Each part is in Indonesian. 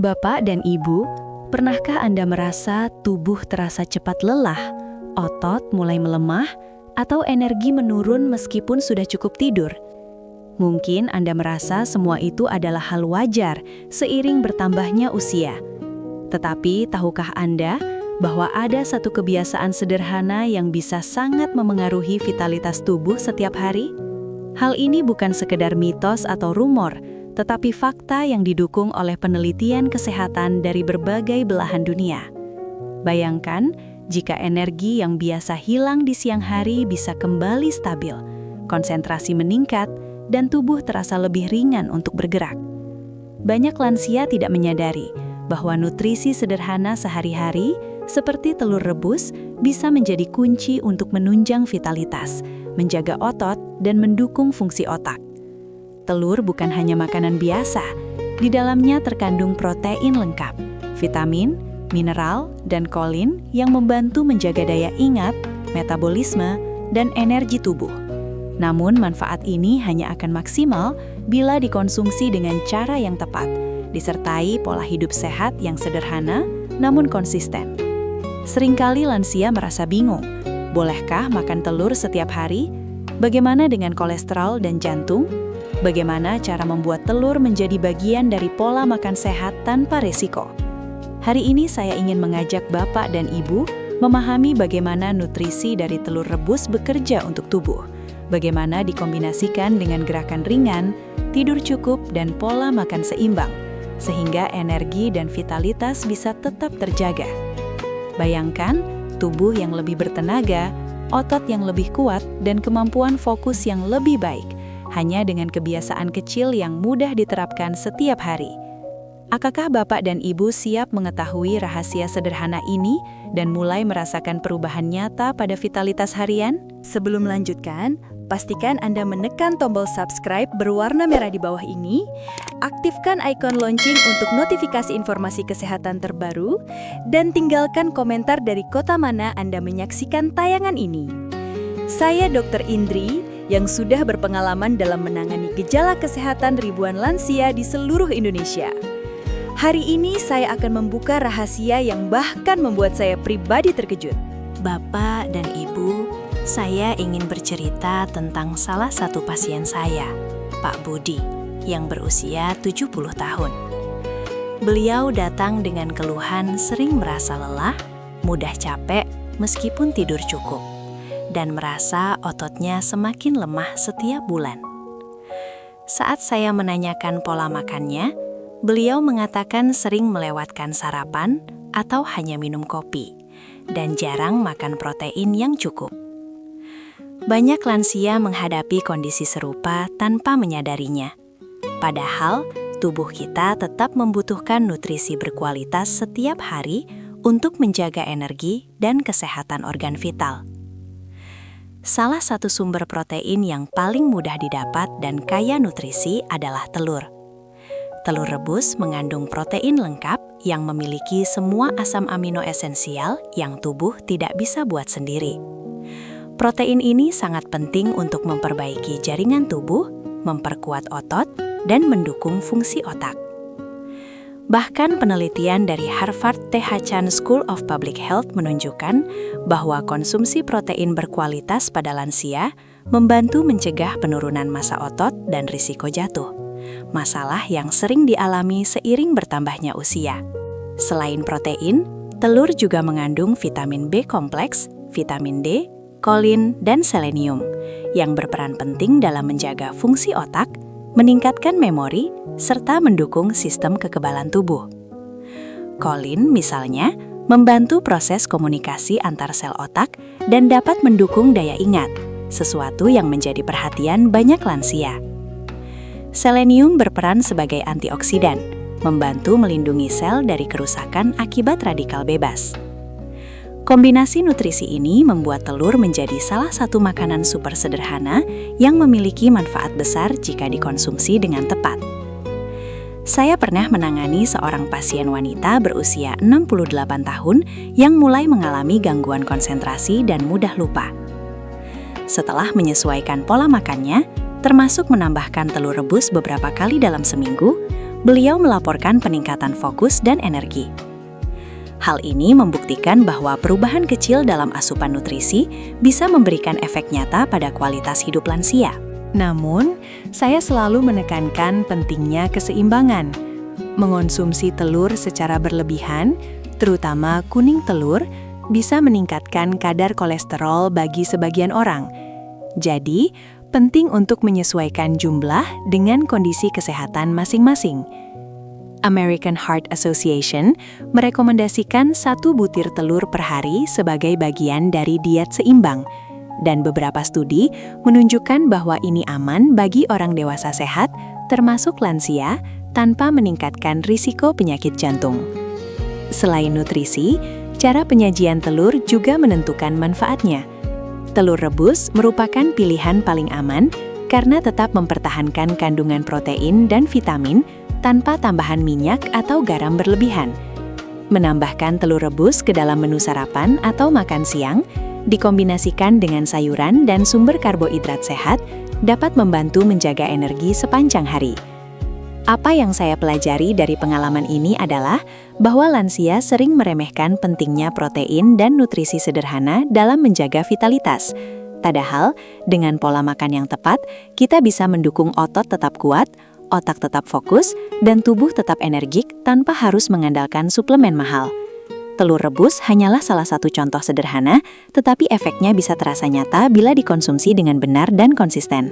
Bapak dan Ibu, pernahkah Anda merasa tubuh terasa cepat lelah, otot mulai melemah, atau energi menurun meskipun sudah cukup tidur? Mungkin Anda merasa semua itu adalah hal wajar seiring bertambahnya usia. Tetapi tahukah Anda bahwa ada satu kebiasaan sederhana yang bisa sangat memengaruhi vitalitas tubuh setiap hari? Hal ini bukan sekedar mitos atau rumor, tetapi fakta yang didukung oleh penelitian kesehatan dari berbagai belahan dunia. Bayangkan jika energi yang biasa hilang di siang hari bisa kembali stabil, konsentrasi meningkat, dan tubuh terasa lebih ringan untuk bergerak. Banyak lansia tidak menyadari bahwa nutrisi sederhana sehari-hari, seperti telur rebus, bisa menjadi kunci untuk menunjang vitalitas, menjaga otot, dan mendukung fungsi otak. Telur bukan hanya makanan biasa, di dalamnya terkandung protein lengkap, vitamin, mineral, dan kolin yang membantu menjaga daya ingat, metabolisme, dan energi tubuh. Namun manfaat ini hanya akan maksimal bila dikonsumsi dengan cara yang tepat, disertai pola hidup sehat yang sederhana namun konsisten. Seringkali lansia merasa bingung, bolehkah makan telur setiap hari? Bagaimana dengan kolesterol dan jantung? Bagaimana cara membuat telur menjadi bagian dari pola makan sehat tanpa resiko? Hari ini saya ingin mengajak Bapak dan Ibu memahami bagaimana nutrisi dari telur rebus bekerja untuk tubuh, bagaimana dikombinasikan dengan gerakan ringan, tidur cukup, dan pola makan seimbang, sehingga energi dan vitalitas bisa tetap terjaga. Bayangkan, tubuh yang lebih bertenaga, otot yang lebih kuat, dan kemampuan fokus yang lebih baik, hanya dengan kebiasaan kecil yang mudah diterapkan setiap hari. Apakah Bapak dan Ibu siap mengetahui rahasia sederhana ini dan mulai merasakan perubahan nyata pada vitalitas harian? Sebelum melanjutkan, pastikan Anda menekan tombol subscribe berwarna merah di bawah ini, aktifkan ikon lonceng untuk notifikasi informasi kesehatan terbaru, dan tinggalkan komentar dari kota mana Anda menyaksikan tayangan ini. Saya Dr. Indri, yang sudah berpengalaman dalam menangani gejala kesehatan ribuan lansia di seluruh Indonesia. Hari ini saya akan membuka rahasia yang bahkan membuat saya pribadi terkejut. Bapak dan Ibu, saya ingin bercerita tentang salah satu pasien saya, Pak Budi, yang berusia 70 tahun. Beliau datang dengan keluhan sering merasa lelah, mudah capek meskipun tidur cukup, dan merasa ototnya semakin lemah setiap bulan. Saat saya menanyakan pola makannya, beliau mengatakan sering melewatkan sarapan atau hanya minum kopi, dan jarang makan protein yang cukup. Banyak lansia menghadapi kondisi serupa tanpa menyadarinya. Padahal, tubuh kita tetap membutuhkan nutrisi berkualitas setiap hari untuk menjaga energi dan kesehatan organ vital. Salah satu sumber protein yang paling mudah didapat dan kaya nutrisi adalah telur. Telur rebus mengandung protein lengkap yang memiliki semua asam amino esensial yang tubuh tidak bisa buat sendiri. Protein ini sangat penting untuk memperbaiki jaringan tubuh, memperkuat otot, dan mendukung fungsi otak. Bahkan penelitian dari Harvard T.H. Chan School of Public Health menunjukkan bahwa konsumsi protein berkualitas pada lansia membantu mencegah penurunan massa otot dan risiko jatuh, masalah yang sering dialami seiring bertambahnya usia. Selain protein, telur juga mengandung vitamin B kompleks, vitamin D, kolin, dan selenium, yang berperan penting dalam menjaga fungsi otak, meningkatkan memori, serta mendukung sistem kekebalan tubuh. Kolin, misalnya, membantu proses komunikasi antar sel otak dan dapat mendukung daya ingat, sesuatu yang menjadi perhatian banyak lansia. Selenium berperan sebagai antioksidan, membantu melindungi sel dari kerusakan akibat radikal bebas. Kombinasi nutrisi ini membuat telur menjadi salah satu makanan super sederhana yang memiliki manfaat besar jika dikonsumsi dengan tepat. Saya pernah menangani seorang pasien wanita berusia 68 tahun yang mulai mengalami gangguan konsentrasi dan mudah lupa. Setelah menyesuaikan pola makannya, termasuk menambahkan telur rebus beberapa kali dalam seminggu, beliau melaporkan peningkatan fokus dan energi. Hal ini membuktikan bahwa perubahan kecil dalam asupan nutrisi bisa memberikan efek nyata pada kualitas hidup lansia. Namun, saya selalu menekankan pentingnya keseimbangan. Mengonsumsi telur secara berlebihan, terutama kuning telur, bisa meningkatkan kadar kolesterol bagi sebagian orang. Jadi, penting untuk menyesuaikan jumlah dengan kondisi kesehatan masing-masing. American Heart Association merekomendasikan 1 butir telur per hari sebagai bagian dari diet seimbang. Dan beberapa studi menunjukkan bahwa ini aman bagi orang dewasa sehat, termasuk lansia, tanpa meningkatkan risiko penyakit jantung. Selain nutrisi, cara penyajian telur juga menentukan manfaatnya. Telur rebus merupakan pilihan paling aman karena tetap mempertahankan kandungan protein dan vitamin tanpa tambahan minyak atau garam berlebihan. Menambahkan telur rebus ke dalam menu sarapan atau makan siang, dikombinasikan dengan sayuran dan sumber karbohidrat sehat, dapat membantu menjaga energi sepanjang hari. Apa yang saya pelajari dari pengalaman ini adalah bahwa lansia sering meremehkan pentingnya protein dan nutrisi sederhana dalam menjaga vitalitas. Padahal, dengan pola makan yang tepat, kita bisa mendukung otot tetap kuat, otak tetap fokus, dan tubuh tetap energik tanpa harus mengandalkan suplemen mahal. Telur rebus hanyalah salah satu contoh sederhana, tetapi efeknya bisa terasa nyata bila dikonsumsi dengan benar dan konsisten.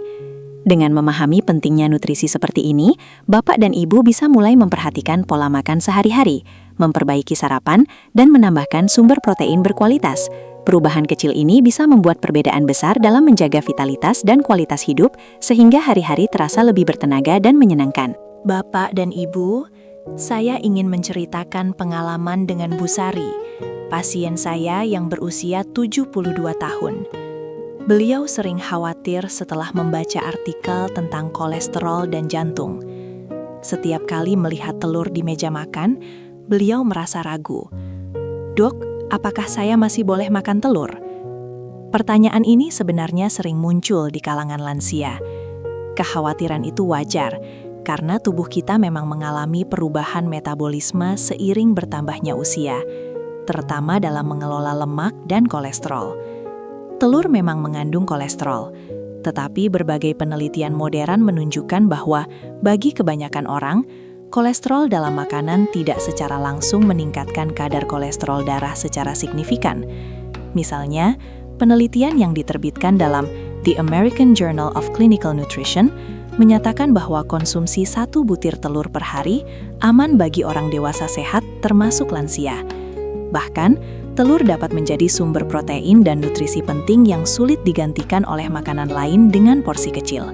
Dengan memahami pentingnya nutrisi seperti ini, Bapak dan Ibu bisa mulai memperhatikan pola makan sehari-hari, memperbaiki sarapan, dan menambahkan sumber protein berkualitas. Perubahan kecil ini bisa membuat perbedaan besar dalam menjaga vitalitas dan kualitas hidup, sehingga hari-hari terasa lebih bertenaga dan menyenangkan. Bapak dan Ibu, saya ingin menceritakan pengalaman dengan Bu Sari, pasien saya yang berusia 72 tahun. Beliau sering khawatir setelah membaca artikel tentang kolesterol dan jantung. Setiap kali melihat telur di meja makan, beliau merasa ragu. "Dok, apakah saya masih boleh makan telur?" Pertanyaan ini sebenarnya sering muncul di kalangan lansia. Kekhawatiran itu wajar, karena tubuh kita memang mengalami perubahan metabolisme seiring bertambahnya usia, terutama dalam mengelola lemak dan kolesterol. Telur memang mengandung kolesterol, tetapi berbagai penelitian modern menunjukkan bahwa bagi kebanyakan orang, kolesterol dalam makanan tidak secara langsung meningkatkan kadar kolesterol darah secara signifikan. Misalnya, penelitian yang diterbitkan dalam The American Journal of Clinical Nutrition menyatakan bahwa konsumsi 1 butir telur per hari aman bagi orang dewasa sehat termasuk lansia. Bahkan, telur dapat menjadi sumber protein dan nutrisi penting yang sulit digantikan oleh makanan lain dengan porsi kecil.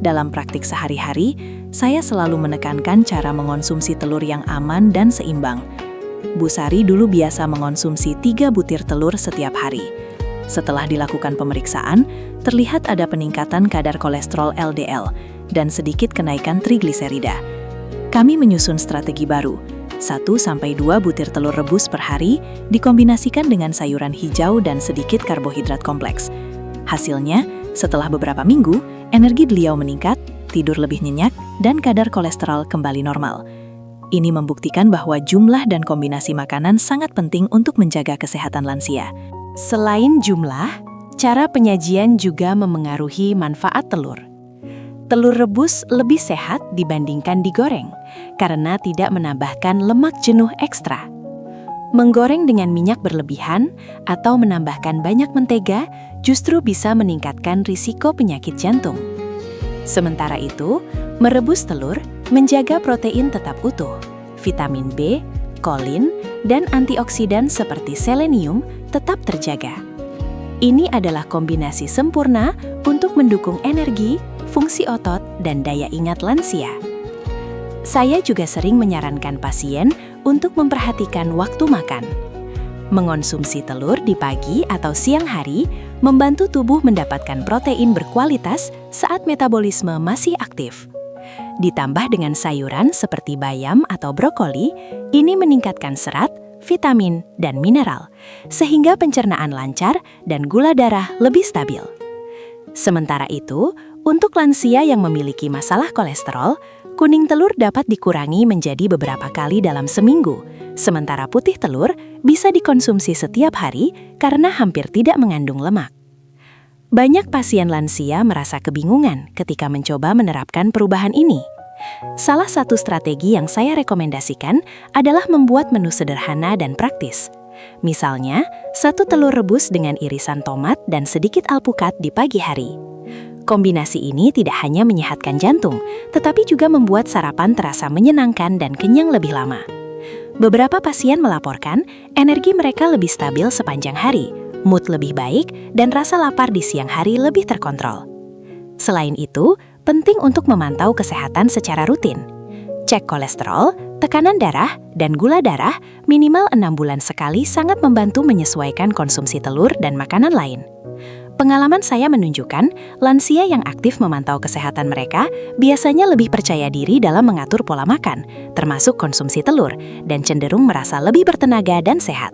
Dalam praktik sehari-hari, saya selalu menekankan cara mengonsumsi telur yang aman dan seimbang. Bu Sari dulu biasa mengonsumsi 3 butir telur setiap hari. Setelah dilakukan pemeriksaan, terlihat ada peningkatan kadar kolesterol LDL dan sedikit kenaikan trigliserida. Kami menyusun strategi baru, 1-2 butir telur rebus per hari dikombinasikan dengan sayuran hijau dan sedikit karbohidrat kompleks. Hasilnya, setelah beberapa minggu, energi beliau meningkat, tidur lebih nyenyak, dan kadar kolesterol kembali normal. Ini membuktikan bahwa jumlah dan kombinasi makanan sangat penting untuk menjaga kesehatan lansia. Selain jumlah, cara penyajian juga memengaruhi manfaat telur. Telur rebus lebih sehat dibandingkan digoreng, karena tidak menambahkan lemak jenuh ekstra. Menggoreng dengan minyak berlebihan atau menambahkan banyak mentega justru bisa meningkatkan risiko penyakit jantung. Sementara itu, merebus telur menjaga protein tetap utuh, vitamin B, kolin, dan antioksidan seperti selenium tetap terjaga. Ini adalah kombinasi sempurna untuk mendukung energi, fungsi otot, dan daya ingat lansia. Saya juga sering menyarankan pasien untuk memperhatikan waktu makan. Mengonsumsi telur di pagi atau siang hari membantu tubuh mendapatkan protein berkualitas saat metabolisme masih aktif. Ditambah dengan sayuran seperti bayam atau brokoli, ini meningkatkan serat, vitamin, dan mineral, sehingga pencernaan lancar dan gula darah lebih stabil. Sementara itu, untuk lansia yang memiliki masalah kolesterol, Kuning telur dapat dikurangi menjadi beberapa kali dalam seminggu, sementara putih telur bisa dikonsumsi setiap hari karena hampir tidak mengandung lemak. Banyak pasien lansia merasa kebingungan ketika mencoba menerapkan perubahan ini. Salah satu strategi yang saya rekomendasikan adalah membuat menu sederhana dan praktis. Misalnya, 1 telur rebus dengan irisan tomat dan sedikit alpukat di pagi hari. Kombinasi ini tidak hanya menyehatkan jantung, tetapi juga membuat sarapan terasa menyenangkan dan kenyang lebih lama. Beberapa pasien melaporkan energi mereka lebih stabil sepanjang hari, mood lebih baik, dan rasa lapar di siang hari lebih terkontrol. Selain itu, penting untuk memantau kesehatan secara rutin. Cek kolesterol, tekanan darah, dan gula darah minimal 6 bulan sekali sangat membantu menyesuaikan konsumsi telur dan makanan lain. Pengalaman saya menunjukkan, lansia yang aktif memantau kesehatan mereka biasanya lebih percaya diri dalam mengatur pola makan, termasuk konsumsi telur, dan cenderung merasa lebih bertenaga dan sehat.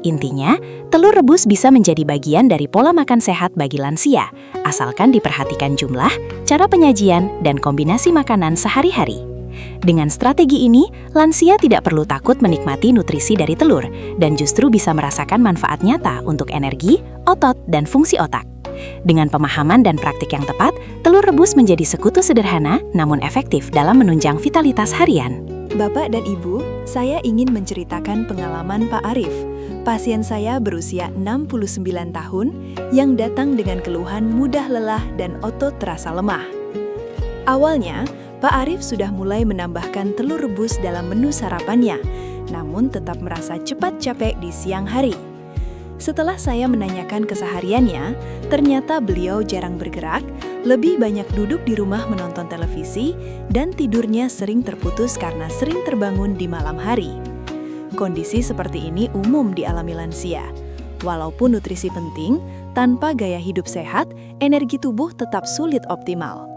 Intinya, telur rebus bisa menjadi bagian dari pola makan sehat bagi lansia, asalkan diperhatikan jumlah, cara penyajian, dan kombinasi makanan sehari-hari. Dengan strategi ini, lansia tidak perlu takut menikmati nutrisi dari telur dan justru bisa merasakan manfaat nyata untuk energi, otot, dan fungsi otak. Dengan pemahaman dan praktik yang tepat, telur rebus menjadi sekutu sederhana namun efektif dalam menunjang vitalitas harian. Bapak dan Ibu, saya ingin menceritakan pengalaman Pak Arif. Pasien saya berusia 69 tahun yang datang dengan keluhan mudah lelah dan otot terasa lemah. Awalnya, Pak Arif sudah mulai menambahkan telur rebus dalam menu sarapannya, namun tetap merasa cepat capek di siang hari. Setelah saya menanyakan kesehariannya, ternyata beliau jarang bergerak, lebih banyak duduk di rumah menonton televisi, dan tidurnya sering terputus karena sering terbangun di malam hari. Kondisi seperti ini umum dialami lansia. Walaupun nutrisi penting, tanpa gaya hidup sehat, energi tubuh tetap sulit optimal.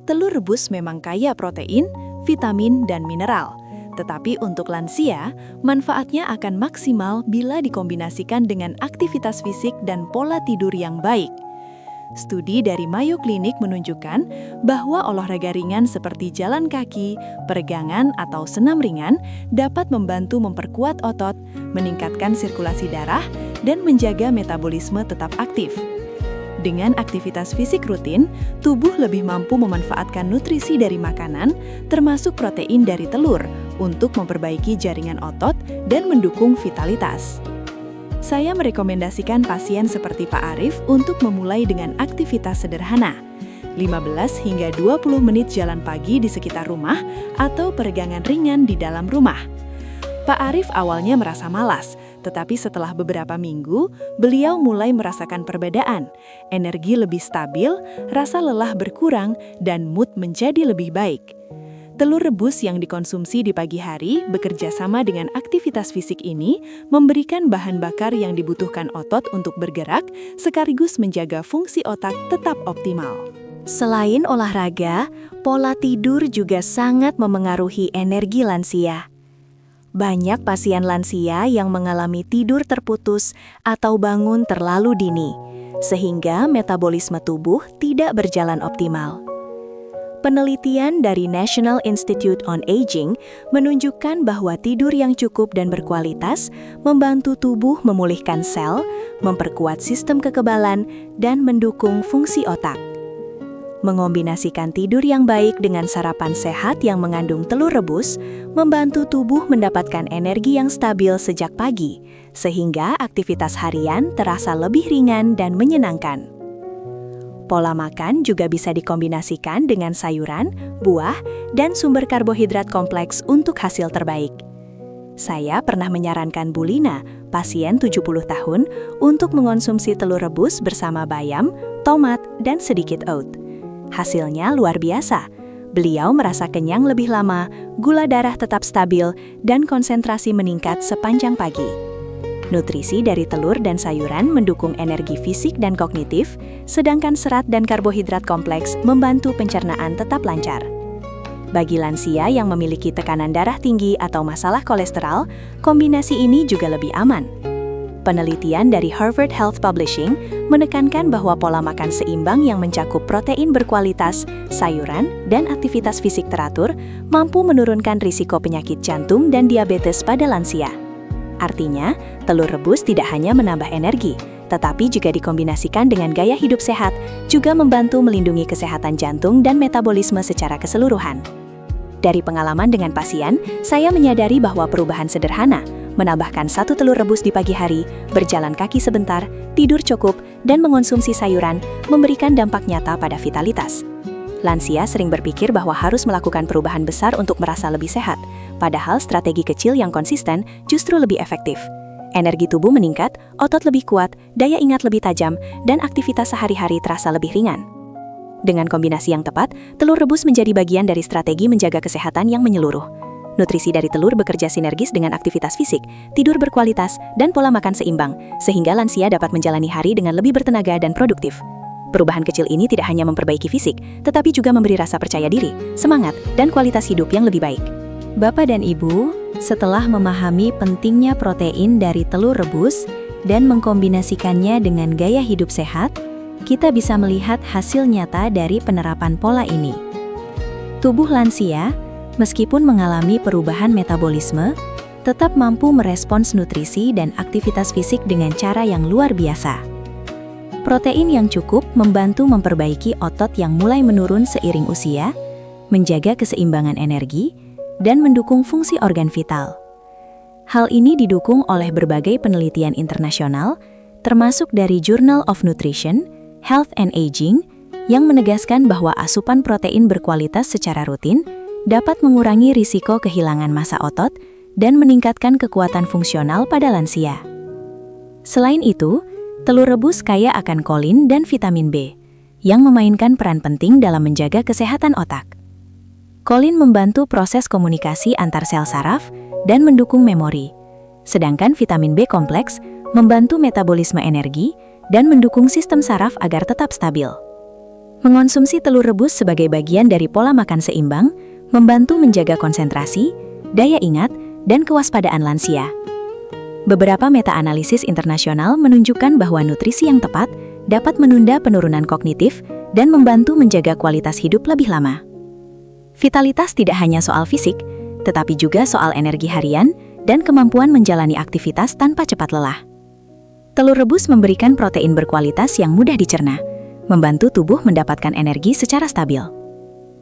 Telur rebus memang kaya protein, vitamin, dan mineral. Tetapi untuk lansia, manfaatnya akan maksimal bila dikombinasikan dengan aktivitas fisik dan pola tidur yang baik. Studi dari Mayo Clinic menunjukkan bahwa olahraga ringan seperti jalan kaki, peregangan, atau senam ringan dapat membantu memperkuat otot, meningkatkan sirkulasi darah, dan menjaga metabolisme tetap aktif. Dengan aktivitas fisik rutin, tubuh lebih mampu memanfaatkan nutrisi dari makanan, termasuk protein dari telur, untuk memperbaiki jaringan otot dan mendukung vitalitas. Saya merekomendasikan pasien seperti Pak Arif untuk memulai dengan aktivitas sederhana, 15 hingga 20 menit jalan pagi di sekitar rumah atau peregangan ringan di dalam rumah. Pak Arif awalnya merasa malas, tetapi setelah beberapa minggu, beliau mulai merasakan perbedaan. Energi lebih stabil, rasa lelah berkurang, dan mood menjadi lebih baik. Telur rebus yang dikonsumsi di pagi hari bekerja sama dengan aktivitas fisik ini memberikan bahan bakar yang dibutuhkan otot untuk bergerak, sekaligus menjaga fungsi otak tetap optimal. Selain olahraga, pola tidur juga sangat memengaruhi energi lansia. Banyak pasien lansia yang mengalami tidur terputus atau bangun terlalu dini, sehingga metabolisme tubuh tidak berjalan optimal. Penelitian dari National Institute on Aging menunjukkan bahwa tidur yang cukup dan berkualitas membantu tubuh memulihkan sel, memperkuat sistem kekebalan, dan mendukung fungsi otak. Mengombinasikan tidur yang baik dengan sarapan sehat yang mengandung telur rebus membantu tubuh mendapatkan energi yang stabil sejak pagi, sehingga aktivitas harian terasa lebih ringan dan menyenangkan. Pola makan juga bisa dikombinasikan dengan sayuran, buah, dan sumber karbohidrat kompleks untuk hasil terbaik. Saya pernah menyarankan Bu Lina, pasien 70 tahun, untuk mengonsumsi telur rebus bersama bayam, tomat, dan sedikit oat. Hasilnya luar biasa. Beliau merasa kenyang lebih lama, gula darah tetap stabil, dan konsentrasi meningkat sepanjang pagi. Nutrisi dari telur dan sayuran mendukung energi fisik dan kognitif, sedangkan serat dan karbohidrat kompleks membantu pencernaan tetap lancar. Bagi lansia yang memiliki tekanan darah tinggi atau masalah kolesterol, kombinasi ini juga lebih aman. Penelitian dari Harvard Health Publishing menekankan bahwa pola makan seimbang yang mencakup protein berkualitas, sayuran, dan aktivitas fisik teratur mampu menurunkan risiko penyakit jantung dan diabetes pada lansia. Artinya, telur rebus tidak hanya menambah energi, tetapi jika dikombinasikan dengan gaya hidup sehat, juga membantu melindungi kesehatan jantung dan metabolisme secara keseluruhan. Dari pengalaman dengan pasien, saya menyadari bahwa perubahan sederhana, menambahkan 1 telur rebus di pagi hari, berjalan kaki sebentar, tidur cukup, dan mengonsumsi sayuran, memberikan dampak nyata pada vitalitas. Lansia sering berpikir bahwa harus melakukan perubahan besar untuk merasa lebih sehat, padahal strategi kecil yang konsisten justru lebih efektif. Energi tubuh meningkat, otot lebih kuat, daya ingat lebih tajam, dan aktivitas sehari-hari terasa lebih ringan. Dengan kombinasi yang tepat, telur rebus menjadi bagian dari strategi menjaga kesehatan yang menyeluruh. Nutrisi dari telur bekerja sinergis dengan aktivitas fisik, tidur berkualitas, dan pola makan seimbang, sehingga lansia dapat menjalani hari dengan lebih bertenaga dan produktif. Perubahan kecil ini tidak hanya memperbaiki fisik, tetapi juga memberi rasa percaya diri, semangat, dan kualitas hidup yang lebih baik. Bapak dan Ibu, setelah memahami pentingnya protein dari telur rebus dan mengkombinasikannya dengan gaya hidup sehat, kita bisa melihat hasil nyata dari penerapan pola ini. Tubuh lansia, meskipun mengalami perubahan metabolisme, tetap mampu merespons nutrisi dan aktivitas fisik dengan cara yang luar biasa. Protein yang cukup membantu memperbaiki otot yang mulai menurun seiring usia, menjaga keseimbangan energi, dan mendukung fungsi organ vital. Hal ini didukung oleh berbagai penelitian internasional, termasuk dari Journal of Nutrition, Health and Aging, yang menegaskan bahwa asupan protein berkualitas secara rutin dapat mengurangi risiko kehilangan massa otot dan meningkatkan kekuatan fungsional pada lansia. Selain itu, telur rebus kaya akan kolin dan vitamin B, yang memainkan peran penting dalam menjaga kesehatan otak. Kolin membantu proses komunikasi antar sel saraf dan mendukung memori, sedangkan vitamin B kompleks membantu metabolisme energi dan mendukung sistem saraf agar tetap stabil. Mengonsumsi telur rebus sebagai bagian dari pola makan seimbang membantu menjaga konsentrasi, daya ingat, dan kewaspadaan lansia. Beberapa meta-analisis internasional menunjukkan bahwa nutrisi yang tepat dapat menunda penurunan kognitif dan membantu menjaga kualitas hidup lebih lama. Vitalitas tidak hanya soal fisik, tetapi juga soal energi harian dan kemampuan menjalani aktivitas tanpa cepat lelah. Telur rebus memberikan protein berkualitas yang mudah dicerna, membantu tubuh mendapatkan energi secara stabil.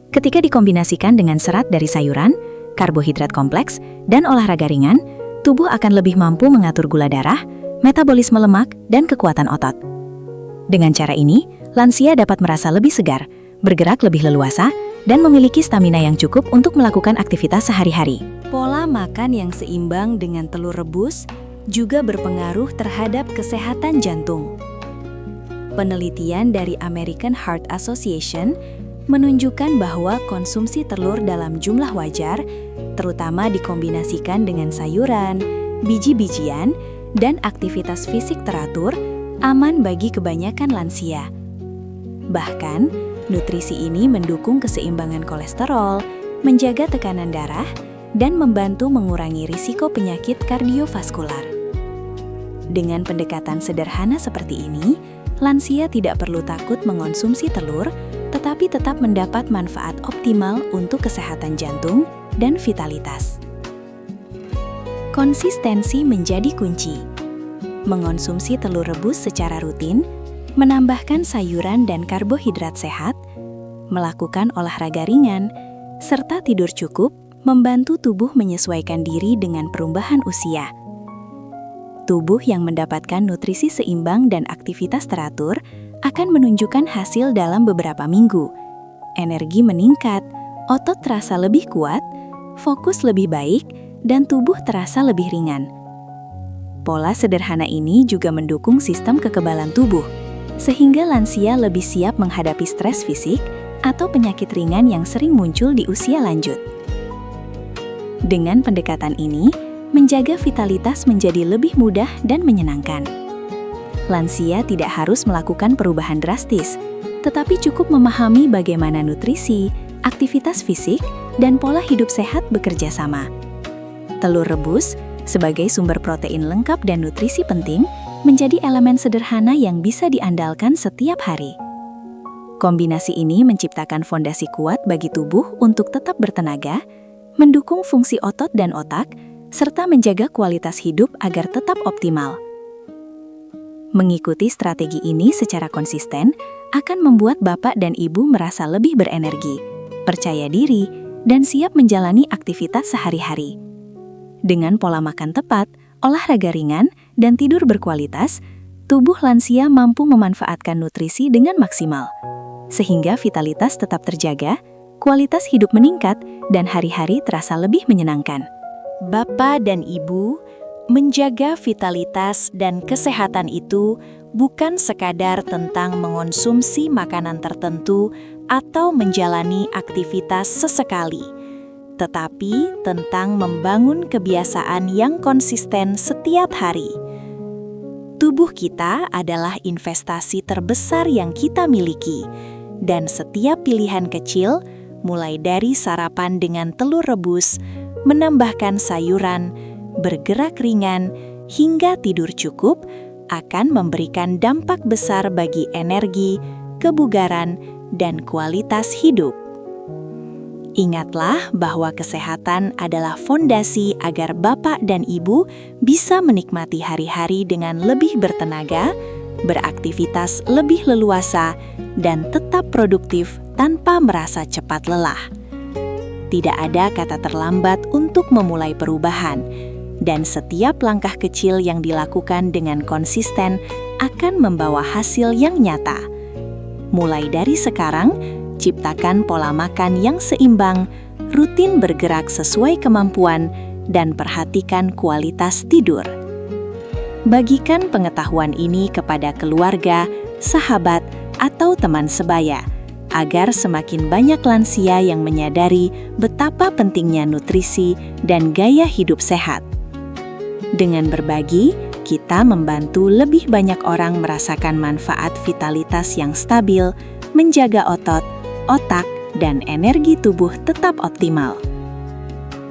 Ketika dikombinasikan dengan serat dari sayuran, karbohidrat kompleks, dan olahraga ringan, tubuh akan lebih mampu mengatur gula darah, metabolisme lemak, dan kekuatan otot. Dengan cara ini, lansia dapat merasa lebih segar, bergerak lebih leluasa, dan memiliki stamina yang cukup untuk melakukan aktivitas sehari-hari. Pola makan yang seimbang dengan telur rebus juga berpengaruh terhadap kesehatan jantung. Penelitian dari American Heart Association menunjukkan bahwa konsumsi telur dalam jumlah wajar, terutama dikombinasikan dengan sayuran, biji-bijian, dan aktivitas fisik teratur, aman bagi kebanyakan lansia. Bahkan, nutrisi ini mendukung keseimbangan kolesterol, menjaga tekanan darah, dan membantu mengurangi risiko penyakit kardiovaskular. Dengan pendekatan sederhana seperti ini, lansia tidak perlu takut mengonsumsi telur, tetapi tetap mendapat manfaat optimal untuk kesehatan jantung dan vitalitas. Konsistensi menjadi kunci. Mengonsumsi telur rebus secara rutin, menambahkan sayuran dan karbohidrat sehat, melakukan olahraga ringan, serta tidur cukup membantu tubuh menyesuaikan diri dengan perubahan usia. Tubuh yang mendapatkan nutrisi seimbang dan aktivitas teratur akan menunjukkan hasil dalam beberapa minggu. Energi meningkat, otot terasa lebih kuat, fokus lebih baik, dan tubuh terasa lebih ringan. Pola sederhana ini juga mendukung sistem kekebalan tubuh, sehingga lansia lebih siap menghadapi stres fisik atau penyakit ringan yang sering muncul di usia lanjut. Dengan pendekatan ini, menjaga vitalitas menjadi lebih mudah dan menyenangkan. Lansia tidak harus melakukan perubahan drastis, tetapi cukup memahami bagaimana nutrisi, aktivitas fisik, dan pola hidup sehat bekerja sama. Telur rebus sebagai sumber protein lengkap dan nutrisi penting, menjadi elemen sederhana yang bisa diandalkan setiap hari. Kombinasi ini menciptakan fondasi kuat bagi tubuh untuk tetap bertenaga, mendukung fungsi otot dan otak, serta menjaga kualitas hidup agar tetap optimal. Mengikuti strategi ini secara konsisten akan membuat Bapak dan Ibu merasa lebih berenergi, percaya diri, dan siap menjalani aktivitas sehari-hari. Dengan pola makan tepat, olahraga ringan, dan tidur berkualitas, tubuh lansia mampu memanfaatkan nutrisi dengan maksimal, sehingga vitalitas tetap terjaga, kualitas hidup meningkat, dan hari-hari terasa lebih menyenangkan. Bapak dan Ibu, menjaga vitalitas dan kesehatan itu bukan sekadar tentang mengonsumsi makanan tertentu atau menjalani aktivitas sesekali, tetapi tentang membangun kebiasaan yang konsisten setiap hari. Tubuh kita adalah investasi terbesar yang kita miliki, dan setiap pilihan kecil, mulai dari sarapan dengan telur rebus, menambahkan sayuran, bergerak ringan, hingga tidur cukup, akan memberikan dampak besar bagi energi, kebugaran, dan kualitas hidup. Ingatlah bahwa kesehatan adalah fondasi agar Bapak dan Ibu bisa menikmati hari-hari dengan lebih bertenaga, beraktivitas lebih leluasa, dan tetap produktif tanpa merasa cepat lelah. Tidak ada kata terlambat untuk memulai perubahan, dan setiap langkah kecil yang dilakukan dengan konsisten akan membawa hasil yang nyata. Mulai dari sekarang, ciptakan pola makan yang seimbang, rutin bergerak sesuai kemampuan, dan perhatikan kualitas tidur. Bagikan pengetahuan ini kepada keluarga, sahabat, atau teman sebaya, agar semakin banyak lansia yang menyadari betapa pentingnya nutrisi dan gaya hidup sehat. Dengan berbagi, kita membantu lebih banyak orang merasakan manfaat vitalitas yang stabil, menjaga otot, otak, dan energi tubuh tetap optimal.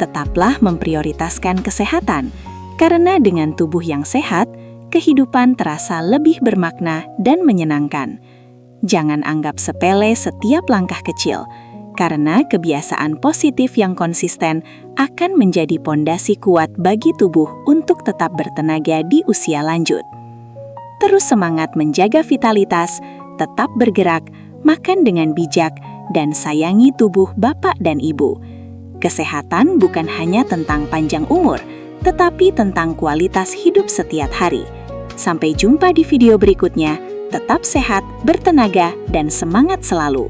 Tetaplah memprioritaskan kesehatan, karena dengan tubuh yang sehat, kehidupan terasa lebih bermakna dan menyenangkan. Jangan anggap sepele setiap langkah kecil, karena kebiasaan positif yang konsisten akan menjadi pondasi kuat bagi tubuh untuk tetap bertenaga di usia lanjut. Terus semangat menjaga vitalitas, tetap bergerak, makan dengan bijak, dan sayangi tubuh Bapak dan Ibu. Kesehatan bukan hanya tentang panjang umur, tetapi tentang kualitas hidup setiap hari. Sampai jumpa di video berikutnya. Tetap sehat, bertenaga, dan semangat selalu.